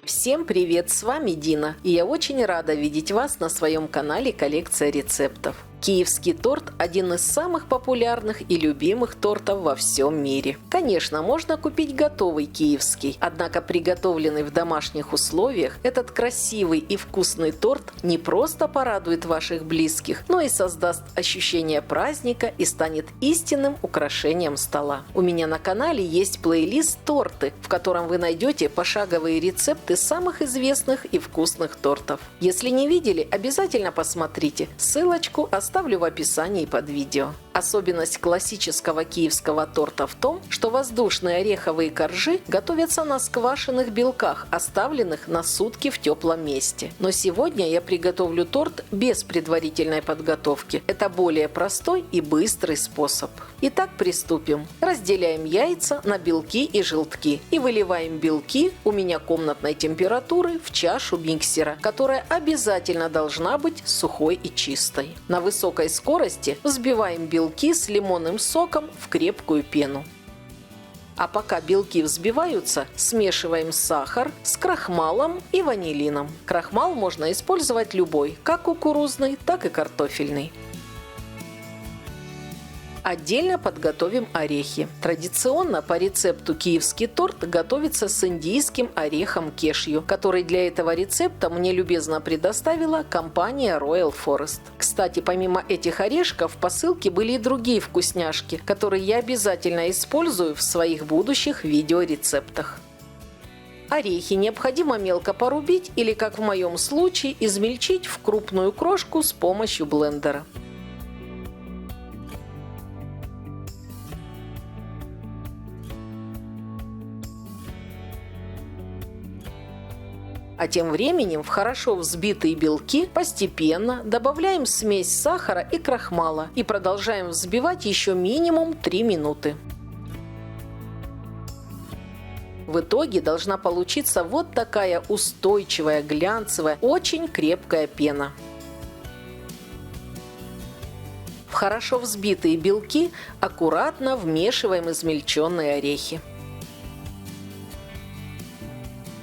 Всем привет, с вами Дина, и я очень рада видеть вас на своем канале «Коллекция рецептов». Киевский торт – один из самых популярных и любимых тортов во всем мире. Конечно, можно купить готовый киевский, однако приготовленный в домашних условиях, этот красивый и вкусный торт не просто порадует ваших близких, но и создаст ощущение праздника и станет истинным украшением стола. У меня на канале есть плейлист «Торты», в котором вы найдете пошаговые рецепты самых известных и вкусных тортов. Если не видели, обязательно посмотрите. Ссылочку оставлю в описании под видео. Особенность классического киевского торта в том, что воздушные ореховые коржи готовятся на сквашенных белках, оставленных на сутки в теплом месте. Но сегодня я приготовлю торт без предварительной подготовки. Это более простой и быстрый способ. Итак, приступим. Разделяем яйца на белки и желтки и выливаем белки, у меня комнатной температуры, в чашу миксера, которая обязательно должна быть сухой и чистой. На высокой скорости взбиваем белки с лимонным соком в крепкую пену. А пока белки взбиваются, смешиваем сахар с крахмалом и ванилином. Крахмал можно использовать любой, как кукурузный, так и картофельный. Отдельно подготовим орехи. Традиционно по рецепту киевский торт готовится с индийским орехом кешью, который для этого рецепта мне любезно предоставила компания Royal Forest. Кстати, помимо этих орешков в посылке были и другие вкусняшки, которые я обязательно использую в своих будущих видеорецептах. Орехи необходимо мелко порубить или, как в моем случае, измельчить в крупную крошку с помощью блендера. А тем временем в хорошо взбитые белки постепенно добавляем смесь сахара и крахмала и продолжаем взбивать еще минимум 3 минуты. В итоге должна получиться вот такая устойчивая, глянцевая, очень крепкая пена. В хорошо взбитые белки аккуратно вмешиваем измельченные орехи.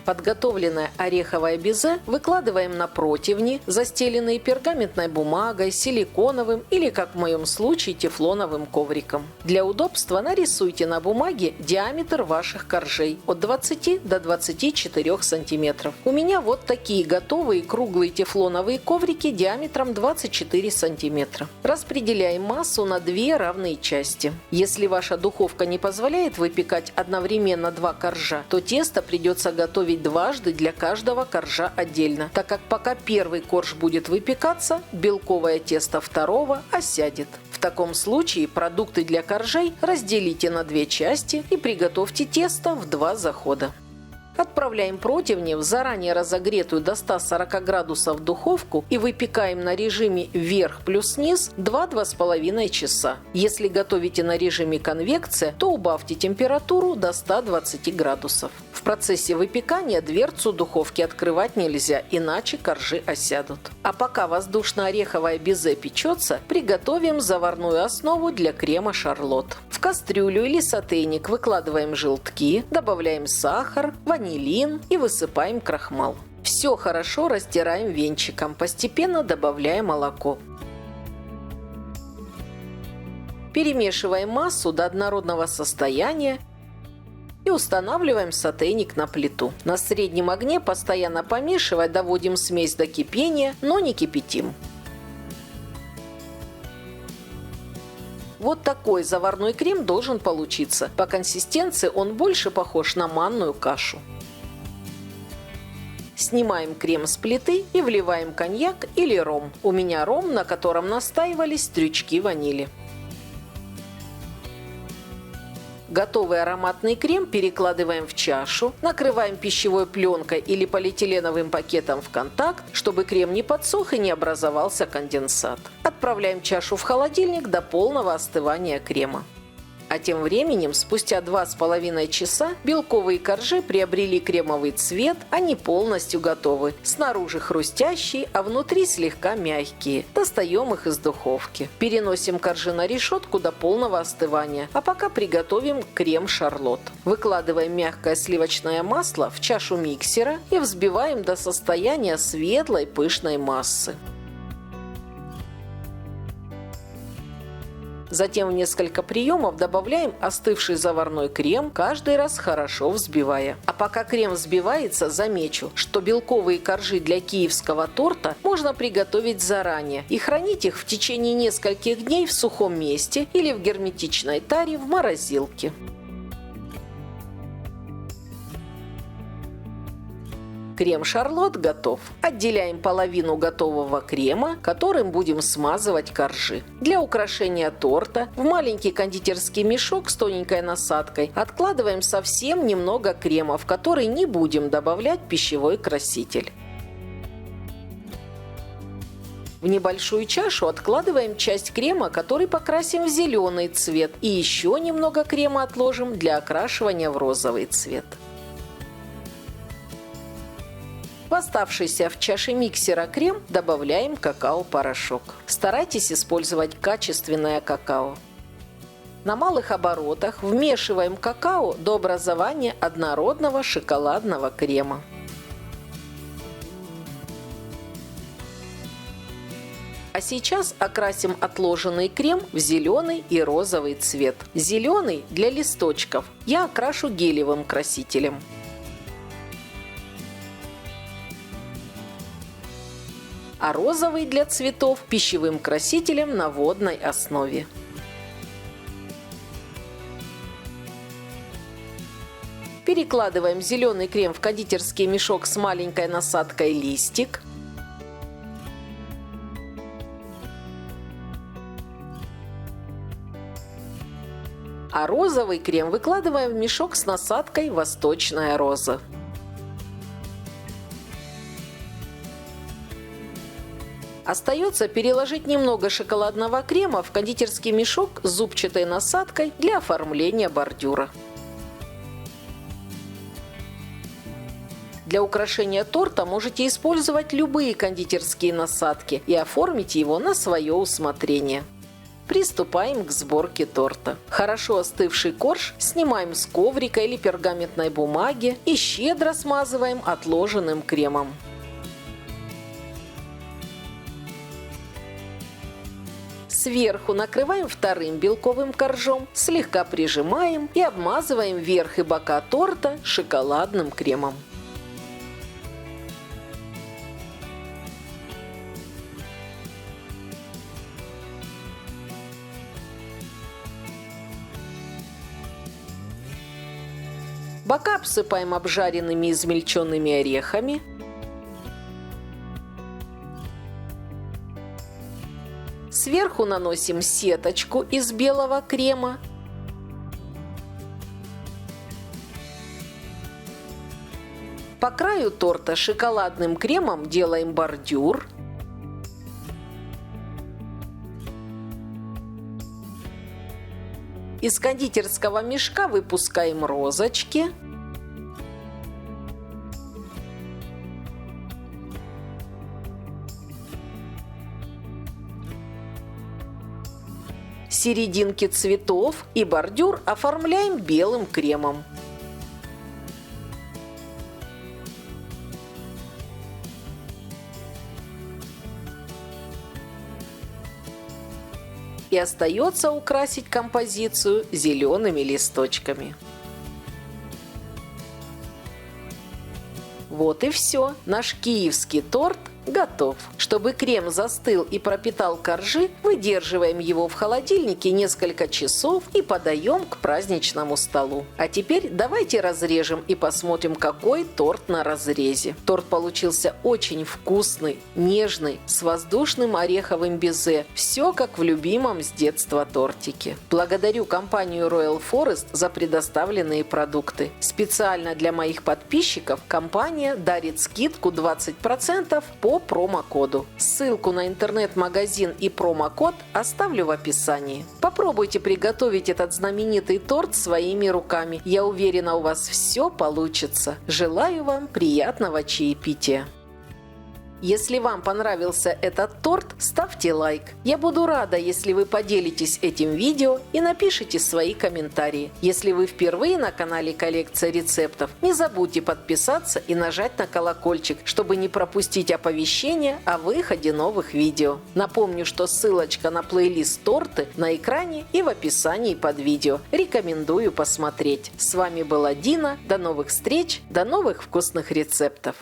Подготовленное ореховое безе выкладываем на противни, застеленные пергаментной бумагой, силиконовым или, как в моем случае, тефлоновым ковриком. Для удобства нарисуйте на бумаге диаметр ваших коржей от 20 до 24 см. У меня вот такие готовые круглые тефлоновые коврики диаметром 24 см. Распределяем массу на 2 равные части. Если ваша духовка не позволяет выпекать одновременно 2 коржа, то тесто придется готовить дважды для каждого коржа отдельно, так как пока первый корж будет выпекаться, белковое тесто второго осядет. В таком случае продукты для коржей разделите на 2 части и приготовьте тесто в 2 захода. Отправляем противни в заранее разогретую до 140 градусов духовку и выпекаем на режиме вверх плюс низ 2–2,5 часа. Если готовите на режиме конвекция, то убавьте температуру до 120 градусов. В процессе выпекания дверцу духовки открывать нельзя, иначе коржи осядут. А пока воздушно-ореховое безе печется, приготовим заварную основу для крема шарлотт. В кастрюлю или сотейник выкладываем желтки, добавляем сахар, ванилин и высыпаем крахмал. Все хорошо растираем венчиком, постепенно добавляя молоко. Перемешиваем массу до однородного состояния и устанавливаем сотейник на плиту. На среднем огне, постоянно помешивая, доводим смесь до кипения, но не кипятим. Вот такой заварной крем должен получиться. По консистенции он больше похож на манную кашу. Снимаем крем с плиты и вливаем коньяк или ром. У меня ром, на котором настаивались стручки ванили. Готовый ароматный крем перекладываем в чашу, накрываем пищевой пленкой или полиэтиленовым пакетом в контакт, чтобы крем не подсох и не образовался конденсат. Отправляем чашу в холодильник до полного остывания крема. А тем временем, спустя 2,5 часа, белковые коржи приобрели кремовый цвет, они полностью готовы. Снаружи хрустящие, а внутри слегка мягкие. Достаем их из духовки. Переносим коржи на решетку до полного остывания, а пока приготовим крем-шарлот. Выкладываем мягкое сливочное масло в чашу миксера и взбиваем до состояния светлой пышной массы. Затем в несколько приемов добавляем остывший заварной крем, каждый раз хорошо взбивая. А пока крем взбивается, замечу, что белковые коржи для киевского торта можно приготовить заранее и хранить их в течение нескольких дней в сухом месте или в герметичной таре в морозилке. Крем-шарлот готов. Отделяем половину готового крема, которым будем смазывать коржи. Для украшения торта в маленький кондитерский мешок с тоненькой насадкой откладываем совсем немного крема, в который не будем добавлять пищевой краситель. В небольшую чашу откладываем часть крема, который покрасим в зеленый цвет, и еще немного крема отложим для окрашивания в розовый цвет. В оставшийся в чаше миксера крем добавляем какао-порошок. Старайтесь использовать качественное какао. На малых оборотах вмешиваем какао до образования однородного шоколадного крема. А сейчас окрасим отложенный крем в зеленый и розовый цвет. Зеленый для листочков я окрашу гелевым красителем. А розовый для цветов пищевым красителем на водной основе. Перекладываем зеленый крем в кондитерский мешок с маленькой насадкой листик. А розовый крем выкладываем в мешок с насадкой «Восточная роза». Остается переложить немного шоколадного крема в кондитерский мешок с зубчатой насадкой для оформления бордюра. Для украшения торта можете использовать любые кондитерские насадки и оформить его на свое усмотрение. Приступаем к сборке торта. Хорошо остывший корж снимаем с коврика или пергаментной бумаги и щедро смазываем отложенным кремом. Сверху накрываем вторым белковым коржом, слегка прижимаем и обмазываем верх и бока торта шоколадным кремом. Бока обсыпаем обжаренными измельченными орехами. Сверху наносим сеточку из белого крема. По краю торта шоколадным кремом делаем бордюр. Из кондитерского мешка выпускаем розочки. Серединки цветов и бордюр оформляем белым кремом. И остается украсить композицию зелеными листочками. Вот и все. Наш киевский торт готов. Чтобы крем застыл и пропитал коржи, выдерживаем его в холодильнике несколько часов и подаем к праздничному столу. А теперь давайте разрежем и посмотрим, какой торт на разрезе. Торт получился очень вкусный, нежный, с воздушным ореховым безе. Все как в любимом с детства тортике. Благодарю компанию Royal Forest за предоставленные продукты. Специально для моих подписчиков компания дарит скидку 20% по по промокоду. Ссылку на интернет-магазин и промокод оставлю в описании. Попробуйте приготовить этот знаменитый торт своими руками. Я уверена, у вас все получится. Желаю вам приятного чаепития. Если вам понравился этот торт, ставьте лайк. Я буду рада, если вы поделитесь этим видео и напишите свои комментарии. Если вы впервые на канале Коллекция рецептов, не забудьте подписаться и нажать на колокольчик, чтобы не пропустить оповещения о выходе новых видео. Напомню, что ссылочка на плейлист торты на экране и в описании под видео. Рекомендую посмотреть. С вами была Дина. До новых встреч, до новых вкусных рецептов.